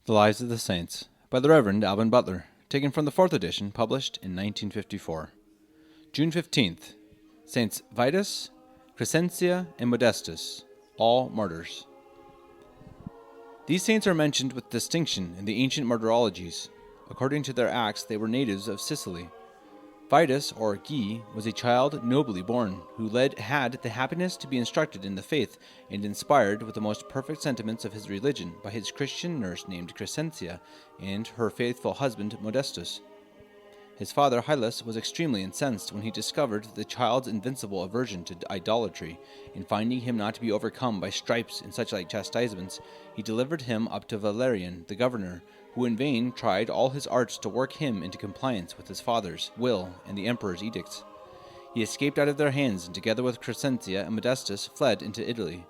The Lives of the Saints by the Reverend Alban Butler, taken from the 4th edition, published in 1954. June 15th, Saints Vitus, Crescentia, and Modestus, all martyrs. These saints are mentioned with distinction in the ancient martyrologies. According to their acts, they were natives of Sicily. Vitus, or Guy, was a child nobly born, who had the happiness to be instructed in the faith and inspired with the most perfect sentiments of his religion by his Christian nurse named Crescentia and her faithful husband Modestus. His father Hylas was extremely incensed when he discovered the child's invincible aversion to idolatry, and finding him not to be overcome by stripes and such like chastisements, he delivered him up to Valerian, the governor, who in vain tried all his arts to work him into compliance with his father's will and the emperor's edicts. He escaped out of their hands, and together with Crescentia and Modestus fled into Italy.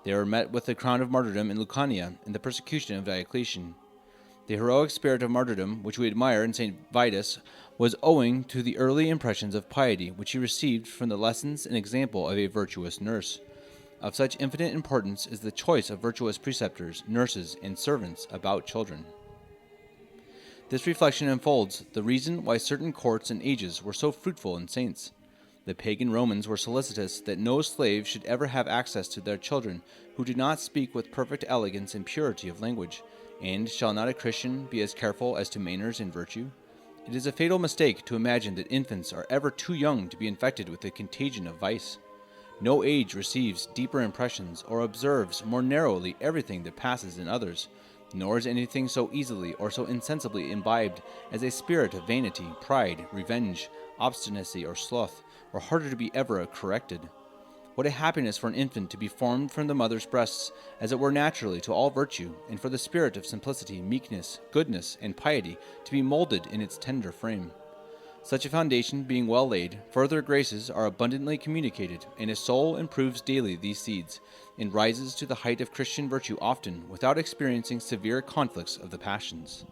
They were met with the crown of martyrdom in Lucania in the persecution of Diocletian. The heroic spirit of martyrdom, which we admire in St. Vitus, was owing to the early impressions of piety which he received from the lessons and example of a virtuous nurse. Of such infinite importance is the choice of virtuous preceptors, nurses, and servants about children. This reflection unfolds the reason why certain courts and ages were so fruitful in saints. The pagan Romans were solicitous that no slave should ever have access to their children who did not speak with perfect elegance and purity of language. And shall not a Christian be as careful as to manners and virtue? It is a fatal mistake to imagine that infants are ever too young to be infected with the contagion of vice. No age receives deeper impressions or observes more narrowly everything that passes in others, nor is anything so easily or so insensibly imbibed as a spirit of vanity, pride, revenge, obstinacy, or sloth, or harder to be ever corrected. What a happiness for an infant to be formed from the mother's breasts, as it were naturally to all virtue, and for the spirit of simplicity, meekness, goodness, and piety to be molded in its tender frame. Such a foundation being well laid, further graces are abundantly communicated, and a soul improves daily these seeds, and rises to the height of Christian virtue often without experiencing severe conflicts of the passions.